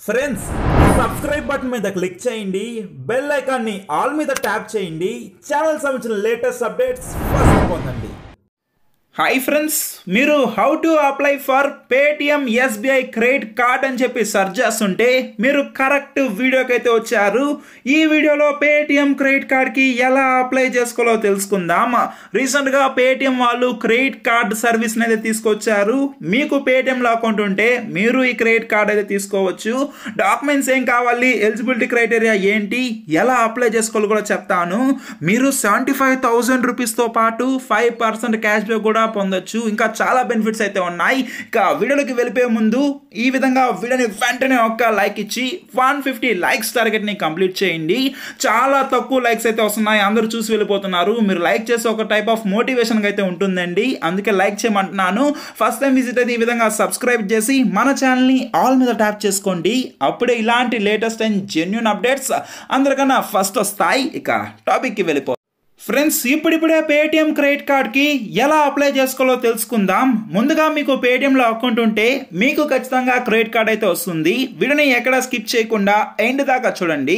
Friends subscribe button మీద click చేయండి, bell icon ని ఆల్ మీద ట్యాప్ చేయండి, ఛానల్ సంబంధించిన లేటెస్ట్ అప్డేట్స్ ఫస్ట్ పొందండి. హాయ్ ఫ్రెండ్స్, మీరు how to apply for Paytm SBI credit card అని చెప్పి సెర్చ్ చేస్తుంటే మీరు కరెక్ట్ వీడియోకి అయితే వచ్చారు. ఈ వీడియోలో పేటిఎం క్రెడిట్ కార్డ్కి ఎలా అప్లై చేసుకోవాలో తెలుసుకుందాం. రీసెంట్గా పేటిఎం వాళ్ళు క్రెడిట్ కార్డ్ సర్వీస్ని అయితే తీసుకొచ్చారు. మీకు పేటిఎంలో అకౌంట్ ఉంటే మీరు ఈ క్రెడిట్ కార్డ్ అయితే తీసుకోవచ్చు. డాక్యుమెంట్స్ ఏం కావాలి, ఎలిజిబిలిటీ క్రైటీరియా ఏంటి, ఎలా అప్లై చేసుకోవాలో కూడా చెప్తాను. మీరు 75,000 రూపీస్తో పాటు 5% క్యాష్ బ్యాక్ కూడా పొందొచ్చు. ఇంకా చాలా బెనిఫిట్స్ అయితే ఉన్నాయి. ఇక వీడియోలోకి వెళ్ళిపోయే ముందు ఈ విధంగా వీడియోని వెంటనే ఒక్క లైక్ ఇచ్చి 150 లైక్స్ టార్గెట్ని కంప్లీట్ చేయండి. చాలా తక్కువ లైక్స్ అయితే వస్తున్నాయి, అందరూ చూసి వెళ్ళిపోతున్నారు. మీరు లైక్ చేసి ఒక టైప్ ఆఫ్ మోటివేషన్ అయితే ఉంటుందండి, అందుకే లైక్ చేయమంటున్నాను. ఫస్ట్ టైం విజిట్ అయితే ఈ విధంగా సబ్స్క్రైబ్ చేసి మన ఛానల్ని ఆల్ మీద ట్యాప్ చేసుకోండి. అప్పుడే ఇలాంటి లేటెస్ట్ అండ్ జెన్యూన్ అప్డేట్స్ అందరికన్నా ఫస్ట్ వస్తాయి. ఇక టాపిక్కి వెళ్ళిపో. ఫ్రెండ్స్, ఇప్పుడిప్పుడే పేటిఎం క్రెడిట్ కార్డ్కి ఎలా అప్లై చేసుకోవాలో తెలుసుకుందాం. ముందుగా మీకు పేటిఎంలో అకౌంట్ ఉంటే మీకు ఖచ్చితంగా క్రెడిట్ కార్డ్ అయితే వస్తుంది. వీడియోని ఎక్కడ స్కిప్ చేయకుండా ఎండ్ దాకా చూడండి.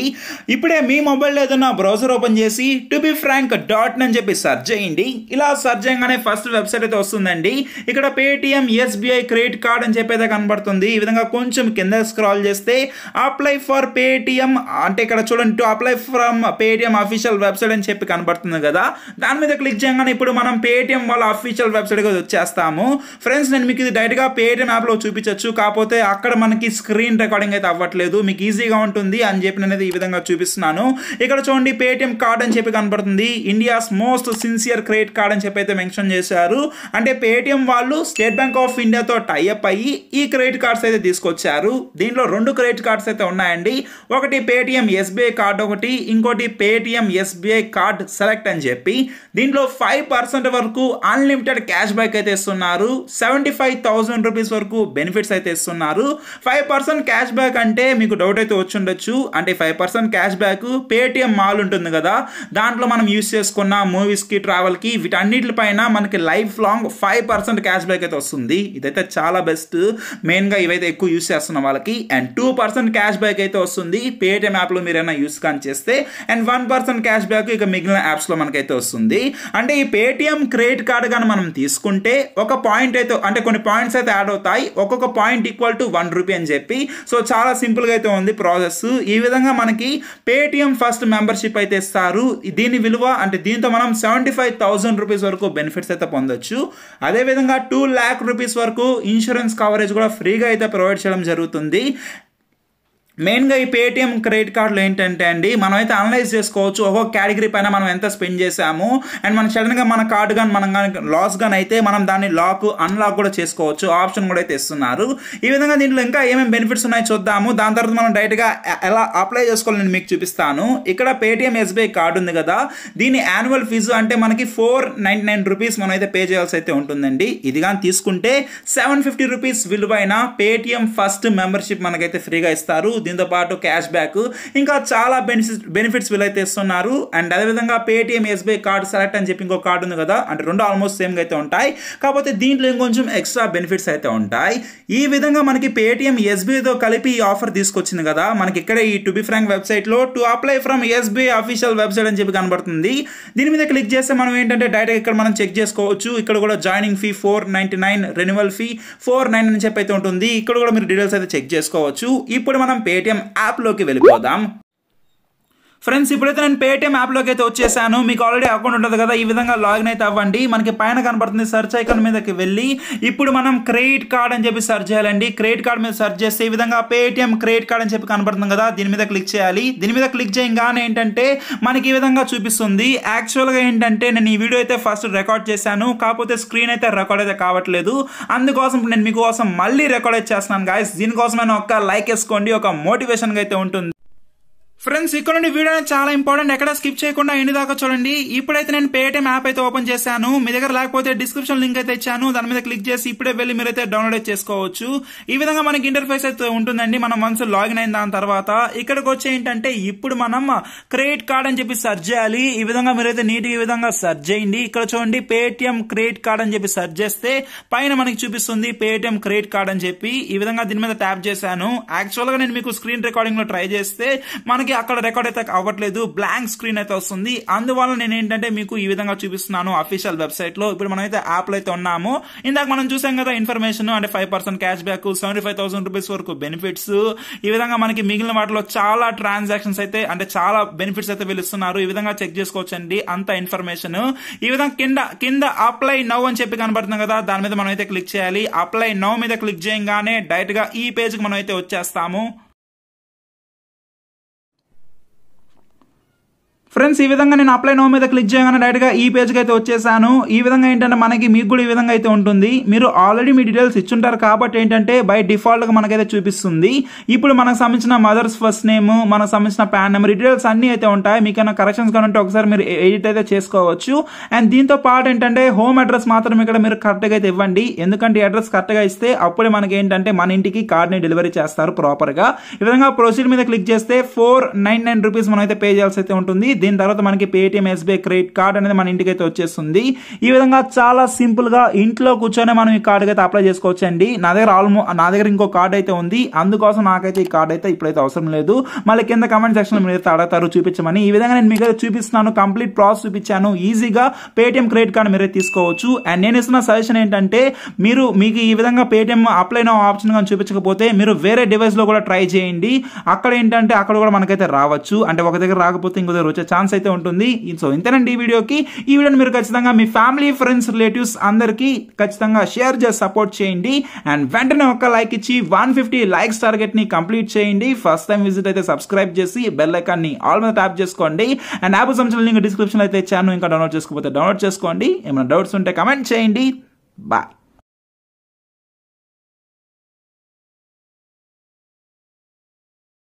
ఇప్పుడే మీ మొబైల్లో ఏదైనా బ్రౌజర్ ఓపెన్ చేసి tobefrank.in అని చెప్పి సెర్చ్ చేయండి. ఇలా సెర్చ్ చేయగానే ఫస్ట్ వెబ్సైట్ అయితే వస్తుందండి. ఇక్కడ పేటిఎం ఎస్బీఐ క్రెడిట్ కార్డ్ అని చెప్పి అయితే కనబడుతుంది. ఈ విధంగా కొంచెం కింద స్క్రాల్ చేస్తే అప్లై ఫర్ పేటిఎం అంటే ఇక్కడ చూడండి, to apply from Paytm official website అని చెప్పి కనబడుతుంది కదా. దాని మీద క్లిక్ చేయగానే ఇప్పుడు మనం పేటిఎం వాళ్ళ అఫీషియల్ వెబ్సైట్ కి వచ్చేస్తాము. ఫ్రెండ్స్, నేను మీకు ఇది డైరెక్ట్ గా పేటిఎం యాప్ లో చూపించచ్చు, కాకపోతే అక్కడ మనకి స్క్రీన్ రికార్డింగ్ అయితే అవ్వట్లేదు. మీకు ఈజీగా ఉంటుంది అని చెప్పి నేను ఈ విధంగా చూపిస్తున్నాను. ఇక్కడ చూడండి, పేటిఎం కార్డ్ అని చెప్పి కనబడుతుంది. India's most sincere credit card అని చెప్పి అయితే మెన్షన్ చేశారు. అంటే పేటిఎం వాళ్ళు స్టేట్ బ్యాంక్ ఆఫ్ ఇండియాతో టైఅప్ అయ్యి ఈ క్రెడిట్ కార్డ్స్ అయితే తీసుకొచ్చారు. దీంట్లో 2 క్రెడిట్ కార్డ్స్ అయితే ఉన్నాయండి. ఒకటి పేటిఎం ఎస్బీఐ కార్డ్, ఒకటి ఇంకోటి పేటిఎం ఎస్బీఐ కార్డ్ సెలెక్ట్ అని చెప్పి. దీంట్లో 5% వరకు అన్లిమిటెడ్ క్యాష్ బ్యాక్ అయితే ఇస్తున్నారు. 75,000 రూపీస్ వరకు బెనిఫిట్స్ అయితే ఇస్తున్నారు. 5% క్యాష్ బ్యాక్ అంటే మీకు డౌట్ అయితే వచ్చి ఉండొచ్చు. అంటే 5% క్యాష్ బ్యాక్ పేటిఎం మాల్ ఉంటుంది కదా, దాంట్లో మనం యూస్ చేసుకున్న మూవీస్కి, ట్రావెల్కి, వీటన్నిటిపైన మనకి లైఫ్ లాంగ్ 5% క్యాష్ బ్యాక్ అయితే వస్తుంది. ఇదైతే చాలా బెస్ట్. మెయిన్గా ఇవైతే ఎక్కువ యూస్ చేస్తున్న వాళ్ళకి. అండ్ 2% క్యాష్ బ్యాక్ అయితే వస్తుంది పేటిఎం యాప్లో మీరు ఏమైనా యూస్ కానీ చేస్తే. అండ్ 1% క్యాష్ బ్యాక్ ఇక మిగిలిన యాప్స్ లో మనకైతే వస్తుంది. అంటే ఈ పేటిఎం క్రెడిట్ కార్డ్ గాని మనం తీసుకుంటే ఒక పాయింట్ అయితే, అంటే కొన్ని పాయింట్స్ అయితే యాడ్ అవుతాయి. ఒక్కొక్క పాయింట్ ఈక్వల్ టు 1 రూపీ అని చెప్పి. సో చాలా సింపుల్ గా అయితే ఉంది ప్రాసెస్. ఈ విధంగా మనకి పేటిఎం ఫస్ట్ మెంబర్షిప్ అయితే ఇస్తారు. దీని విలువ అంటే దీంతో మనం 75,000 రూపీస్ వరకు బెనిఫిట్స్ అయితే పొందొచ్చు. అదేవిధంగా 2 lakh రూపీస్ వరకు ఇన్సూరెన్స్ కవరేజ్ కూడా ఫ్రీగా అయితే ప్రొవైడ్ చేయడం జరుగుతుంది. మెయిన్గా ఈ పేటిఎం క్రెడిట్ కార్డులో ఏంటంటే అండి, మనం అయితే అనలైజ్ చేసుకోవచ్చు ఒక్కొక్క కేటగిరీ పైన మనం ఎంత స్పెండ్ చేసాము. అండ్ మన సడన్గా మన కార్డు కానీ మనం కానీ లాస్ కానీ అయితే మనం దాన్ని అన్లాక్ కూడా చేసుకోవచ్చు. ఆప్షన్ కూడా అయితే ఇస్తున్నారు. ఈ విధంగా దీంట్లో ఇంకా ఏమేమి బెనిఫిట్స్ ఉన్నాయో చూద్దాము. దాని తర్వాత మనం డైరెక్ట్గా ఎలా అప్లై చేసుకోవాలని నేను మీకు చూపిస్తాను. ఇక్కడ పేటిఎం ఎస్బీఐ కార్డు ఉంది కదా, దీని యాన్యువల్ ఫీజు అంటే మనకి 499 రూపీస్ మనం అయితే పే చేయాల్సి అయితే ఉంటుందండి. ఇది కానీ తీసుకుంటే 750 రూపీస్ విలువైన పేటిఎం ఫస్ట్ మెంబర్షిప్ మనకైతే ఫ్రీగా ఇస్తారు. దీంతో పాటు క్యాష్ బ్యాక్, ఇంకా చాలా బెనిఫిట్స్ వీళ్ళైతే ఇస్తున్నారు. అండ్ అదేవిధంగా పేటిఎం ఎస్బీఐ కార్డ్ సెలెక్ట్ అని చెప్పి ఇంకో కార్డు ఉంది కదా, అంటే 2 ఆల్మోస్ట్ సేమ్ గా అయితే ఉంటాయి. కాకపోతే దీంట్లో ఇంకొంచెం ఎక్స్ట్రా బెనిఫిట్స్ అయితే ఉంటాయి. ఈ విధంగా మనకి పేటిఎం ఎస్బీఐతో కలిపి ఈ ఆఫర్ తీసుకొచ్చింది కదా, మనకి ఇక్కడ ఈ టు బి ఫ్రాంక్ వెబ్సైట్ లో to apply from SBI official website అని చెప్పి కనబడుతుంది. దీని మీద క్లిక్ చేస్తే మనం ఏంటంటే డైరెక్ట్ ఇక్కడ మనం చెక్ చేసుకోవచ్చు. ఇక్కడ కూడా జాయినింగ్ ఫీ 499, రెన్యువల్ ఫీ 499 అని చెప్పి అయితే ఉంటుంది. ఇక్కడ కూడా మీరు డీటెయిల్స్ అయితే చెక్ చేసుకోవచ్చు. ఇప్పుడు మనం పేటిఎం యాప్ లోకి వెళ్ళిపోదాం. ఫ్రెండ్స్, ఇప్పుడైతే నేను పేటిఎం యాప్లోకి అయితే వచ్చేసాను. మీకు ఆల్రెడీ అకౌంట్ ఉంటుంది కదా, ఈ విధంగా లాగిన్ అయితే అవ్వండి. మనకి పైన కనబడుతుంది సెర్చ్ ఐకాన్ మీదకి వెళ్ళి ఇప్పుడు మనం క్రెడిట్ కార్డ్ అని చెప్పి సెర్చ్ చేయాలండి. క్రెడిట్ కార్డ్ మీద సెర్చ్ చేస్తే ఈ విధంగా పేటిఎం క్రెడిట్ కార్డ్ అని చెప్పి కనబడుతుంది కదా, దీని మీద క్లిక్ చేయాలి. దీని మీద క్లిక్ చేయగానే ఏంటంటే మనకి ఈ విధంగా చూపిస్తుంది. యాక్చువల్గా ఏంటంటే నేను ఈ వీడియో అయితే ఫస్ట్ రికార్డ్ చేశాను, కాకపోతే స్క్రీన్ అయితే రికార్డ్ అయితే కావట్లేదు. అందుకోసం నేను మీకోసం మళ్ళీ రికార్డ్ అయితే చేస్తున్నాను గాయస్. దీనికోసమైనా ఒక్క లైక్ వేసుకోండి, ఒక మోటివేషన్గా అయితే ఉంటుంది. ఫ్రెండ్స్ ఇక్కడ నుండి వీడియో అనేది చాలా ఇంపార్టెంట్, ఎక్కడ స్కిప్ చేయకుండా ఎండ్ దాకా చూడండి. ఇప్పుడైతే నేను పేటిఎం యాప్ అయితే ఓపెన్ చేశాను. మీ దగ్గర లేకపోతే డిస్క్రిప్షన్ లింక్ అయితే ఇచ్చాను, దాని మీద క్లిక్ చేసి ఇప్పుడే వెళ్ళి మీరైతే డౌన్లోడ్ చేసుకోవచ్చు. ఈ విధంగా మనకి ఇంటర్ఫేస్ అయితే ఉంటుందండి. మనం వన్స్ లాగిన్ అయిన దాని తర్వాత ఇక్కడికి వచ్చి ఏంటంటే ఇప్పుడు మనం క్రెడిట్ కార్డ్ అని చెప్పి సెర్చ్ చేయాలి. ఈ విధంగా మీరైతే నీట్ గా ఈ విధంగా సెర్చ్ చేయండి. ఇక్కడ చూడండి పేటిఎం క్రెడిట్ కార్డ్ అని చెప్పి సెర్చ్ చేస్తే పైన మనకి చూపిస్తుంది పేటిఎం క్రెడిట్ కార్డ్ అని చెప్పి. ఈ విధంగా దీని మీద ట్యాప్ చేశాను. యాక్చువల్ గా నేను మీకు స్క్రీన్ రికార్డింగ్ లో ట్రై చేస్తే మనకి అక్కడ రికార్డ్ అయితే అవ్వట్లేదు, బ్లాంక్ స్క్రీన్ అయితే వస్తుంది. అందువల్ల నేను ఏంటంటే మీకు ఈ విధంగా చూపిస్తున్నాను అఫీషియల్ వెబ్సైట్ లో. ఇప్పుడు మనం అయితే యాప్ లో అయితే ఉన్నాము. ఇందాక మనం చూసాం కదా ఇన్ఫర్మేషన్, అంటే 5% క్యాష్ బ్యాక్, 75,000 రూపీస్ వరకు బెనిఫిట్స్. ఈ విధంగా మనకి మిగిలిన వాటిలో చాలా ట్రాన్సాక్షన్స్ అయితే అంటే చాలా బెనిఫిట్స్ అయితే వీళ్ళిస్తున్నారు. ఈ విధంగా చెక్ చేసుకోవచ్చండి అంత ఇన్ఫర్మేషన్. ఈ విధంగా కింద అప్లై నౌ అని చెప్పి కనబడుతుంది కదా, దాని మీద మనం అయితే క్లిక్ చేయాలి. అప్లై నౌ మీద క్లిక్ చేయగానే డైరెక్ట్ గా ఈ పేజ్ కి మనం అయితే వచ్చేస్తాము. ఫ్రెండ్స్ ఈ విధంగా నేను అప్లై నో మీద క్లిక్ చేయగానే డైరెక్ట్ గా ఈ పేజ్ కి అయితే వచ్చేసాను. ఈ విధంగా ఏంటంటే మనకి మీకు కూడా ఈ విధంగా అయితే ఉంటుంది. మీరు ఆల్రెడీ మీ డీటెయిల్స్ ఇచ్చుంటారు కాబట్టి ఏంటంటే బై డిఫాల్ట్ గా మనకైతే చూపిస్తుంది. ఇప్పుడు మనకు సంబంధించిన మదర్స్ ఫస్ట్ నేమ్, మనకు సంబంధించిన పాన్ నెంబర్ డీటెయిల్స్ అన్ని అయితే ఉంటాయి. మీకైనా కరెక్షన్స్ కానీ ఉంటే ఒకసారి మీరు ఎడిట్ అయితే చేసుకోవచ్చు. అండ్ దీంతో పాటు ఏంటంటే హోమ్ అడ్రస్ మాత్రం ఇక్కడ మీరు కరెక్ట్ గా అయితే ఇవ్వండి. ఎందుకంటే అడ్రస్ కరెక్ట్ గా ఇస్తే అప్పుడే మనకి ఏంటంటే మన ఇంటికి కార్డ్ ని డెలివరీ చేస్తారు ప్రాపర్ గా. ఈ విధంగా ప్రొసీడ్ మీద క్లిక్ చేస్తే 499 రూపీస్ మనం అయితే పే చేయాల్సి అయితే ఉంటుంది. దీని తర్వాత మనకి Paytm SBI క్రెడిట్ కార్డ్ అనేది మన ఇంటికి అయితే వచ్చేస్తుంది. ఈ విధంగా చాలా సింపుల్ గా ఇంట్లో కూర్చొని మనం ఈ కార్డ్ అయితే అప్లై చేసుకోవచ్చు అండి. నా దగ్గర ఇంకో కార్డ్ అయితే ఉంది, అందుకోసం నాకైతే ఈ కార్డ్ అయితే ఇప్పుడైతే అవసరం లేదు. మళ్ళీ కింద కమెంట్ సెక్షన్ లో మీరు అడగతారు చూపించమని. ఈ విధంగా నేను మీకు అయితే చూపిస్తున్నాను, కంప్లీట్ ప్రాసెస్ చూపించాను. ఈజీగా Paytm క్రెడిట్ కార్డ్ మీరే తీసుకోవచ్చు. అండ్ నేను ఇస్తున్న సజెషన్ ఏంటంటే మీకు ఈ విధంగా Paytm అప్లై నో ఆప్షన్ కానీ చూపించకపోతే మీరు వేరే డివైస్ లో కూడా ట్రై చేయండి. అక్కడ ఏంటంటే అక్కడ కూడా మనకైతే రావచ్చు, అంటే ఒక దగ్గర రాకపోతే ఇంకో దగ్గర వచ్చే ఛాన్స్ అయితే ఉంటుంది. సో ఇంతేనండి ఈ వీడియోకి. ఈ వీడియోని మీరు ఖచ్చితంగా మీ ఫ్యామిలీ, ఫ్రెండ్స్, రిలేటివ్స్ అందరికీ ఖచ్చితంగా షేర్ చేసి సపోర్ట్ చేయండి. అండ్ వెంటనే ఒక లైక్ ఇచ్చి 150 లైక్స్ టార్గెట్ ని కంప్లీట్ చేయండి. ఫస్ట్ టైం విజిట్ అయితే సబ్స్క్రైబ్ చేసి బెల్ ఐకాన్ ని ఆల్ మీద ట్యాప్ చేసుకోండి. అండ్ యాప్ సంబంధించిన లింక్ డిస్క్రిప్షన్ అయితే ఇచ్చాను, ఇంకా డౌన్లోడ్ చేసుకోకపోతే డౌన్లోడ్ చేసుకోండి. ఏమైనా డౌట్స్ ఉంటే కమెంట్ చేయండి. బాయ్.